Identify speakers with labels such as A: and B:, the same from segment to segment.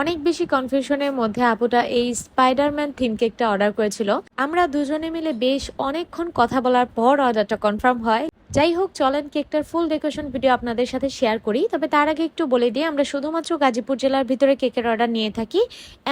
A: অনেক বেশি কনফিউশনের মধ্যে আপুটা এই স্পাইডারম্যান থিম কেকটা অর্ডার করেছিল। আমরা দুজনে মিলে বেশ অনেকক্ষণ কথা বলার পর অর্ডারটা কনফার্ম হয়। যাই হোক, চলেন কেকটার ফুল ডেকোরেশন ভিডিও আপনাদের সাথে শেয়ার করি। তবে তার আগে একটু বলে দিই, আমরা শুধুমাত্র গাজীপুর জেলার ভিতরে কেকের অর্ডার নিয়ে থাকি।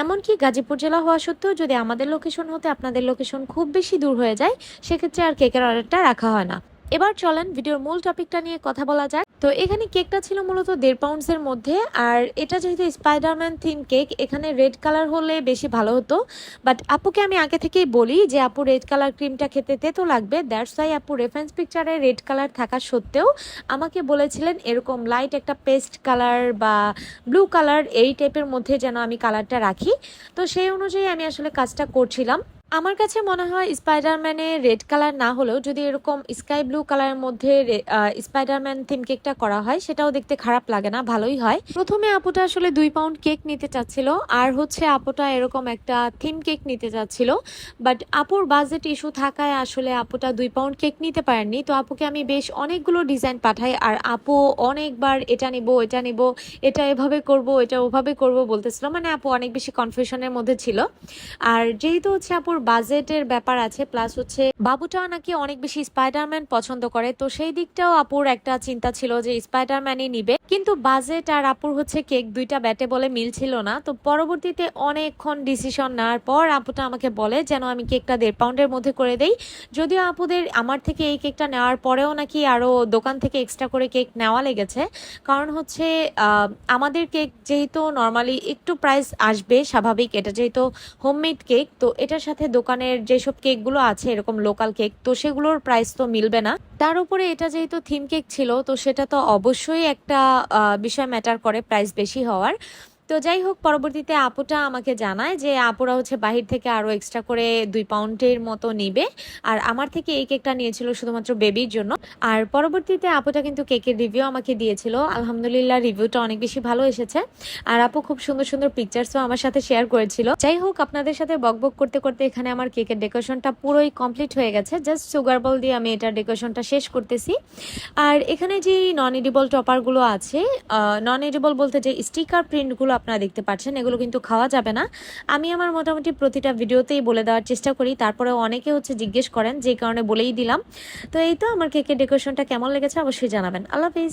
A: এমনকি গাজীপুর জেলা হওয়া সত্ত্বেও যদি আমাদের লোকেশন হতে আপনাদের লোকেশন খুব বেশি দূর হয়ে যায়, সেক্ষেত্রে আর কেকের অর্ডারটা রাখা হয় না। এবার চলেন ভিডিওর মূল টপিকটা নিয়ে কথা বলা যাক। তো এখানে কেকটা ছিল মূলত 1.5 পাউন্ডসের মধ্যে। আর এটা যেহেতু স্পাইডারম্যান থিম কেক, এখানে রেড কালার হলে বেশি ভালো হতো। বাট আপুকে আমি আগে থেকেই বলি যে আপু রেড কালার ক্রিমটা খেতে তেতো লাগবে, দ্যাটস ওয়াই আপু রেফারেন্স পিকচারে রেড কালার থাকা সত্ত্বেও আমাকে বলেছিলেন এরকম লাইট একটা পেস্ট কালার বা ব্লু কালার এই টাইপের মধ্যে যেন আমি কালারটা রাখি। তো সেই অনুযায়ী আমি আসলে কাজটা করছিলাম। আমার কাছে মনে হয় স্পাইডারম্যানে রেড কালার না হলেও যদি এরকম স্কাই ব্লু কালারের মধ্যে স্পাইডারম্যান থিম কেকটা করা হয়, সেটাও দেখতে খারাপ লাগে না, ভালোই হয়। প্রথমে আপুটা আসলে 2 পাউন্ড কেক নিতে চাচ্ছিল, আর হচ্ছে আপুটা এরকম একটা থিম কেক নিতে চাচ্ছিল। বাট আপুর বাজেট ইস্যু থাকায় আসলে আপুটা 2 পাউন্ড কেক নিতে পারেননি। তো আপুকে আমি বেশ অনেকগুলো ডিজাইন পাঠাই, আর আপু অনেকবার এটা নিব এটা নিব, এটা এভাবে করব এটা ওভাবে করব বলতেছিল। মানে আপু অনেক বেশি কনফিউশনের মধ্যে ছিল। আর যেহেতু হচ্ছে আপুর বাজেটের ব্যাপার আছে, প্লাস হচ্ছে বাবুটাও নাকি অনেক বেশি স্পাইডারম্যান পছন্দ করে, তো সেই দিকটাও আপুর একটা চিন্তা ছিল যে স্পাইডারম্যানই নিবে। কিন্তু বাজেট আর আপুর হচ্ছে কেক দুইটা ব্যাটে বলে মিল ছিল না। তো পরবর্তীতে অনেকক্ষণ ডিসিশন নেওয়ার পর আপুটা আমাকে বলে যেন আমি কেকটা 1.5 পাউন্ডের মধ্যে করে দেই। যদিও আপুদের আমার থেকে এই কেকটা নেওয়ার পরেও নাকি আরো দোকান থেকে এক্সট্রা করে কেক নেওয়া লেগেছে। কারণ হচ্ছে আমাদের কেক যেহেতু নর্মালি একটু প্রাইস আসবে স্বাভাবিক, এটা যেহেতু হোমমেড কেক, তো এটার সাথে দোকানের যেসব কেকগুলো আছে এরকম লোকাল কেক, তো সেগুলোর প্রাইস তো মিলবে না। তার উপরে এটা যেহেতু থিম কেক ছিল, তো সেটা তো অবশ্যই একটা বিষয় ম্যাটার করে প্রাইস বেশি হওয়ার। তো যাই হোক, পরবর্তীতে আপুটা আমাকে জানায় যে আপুরা হচ্ছে বাহির থেকে আরো এক্সট্রা করে 2 পাউন্ডের মতো নিবে, আর আমার থেকে এই কেকটা নিয়েছিল শুধুমাত্র বেবির জন্য। আর পরবর্তীতে আপুটা কিন্তু কেকের রিভিউ আমাকে দিয়েছিল, আলহামদুলিল্লাহ রিভিউটা অনেক বেশি ভালো এসেছে। আর আপু খুব সুন্দর সুন্দর পিকচার্সও আমার সাথে শেয়ার করেছিল। যাই হোক, আপনাদের সাথে বকবক করতে করতে এখানে আমার কেকের ডেকোরেশনটা পুরোই কমপ্লিট হয়ে গেছে। জাস্ট সুগার বল দিয়ে আমি এটার ডেকোরেশনটা শেষ করতেছি। আর এখানে যে নন এডিবল টপারগুলো আছে, নন এডিবল বলতে যে স্টিকার প্রিন্টগুলো আপনারা দেখতে পাচ্ছেন, এগুলো কিন্তু খাওয়া যাবে না। আমি আমার মোটামুটি প্রতিটা ভিডিওতেই বলে দেওয়ার চেষ্টা করি, তারপরে অনেকে হচ্ছে জিজ্ঞেস করেন, যে কারণে বলেই দিলাম। তো এই তো আমার কেকের ডেকোরেশনটা কেমন লেগেছে অবশ্যই জানাবেন। আল্লাহ হাফিজ।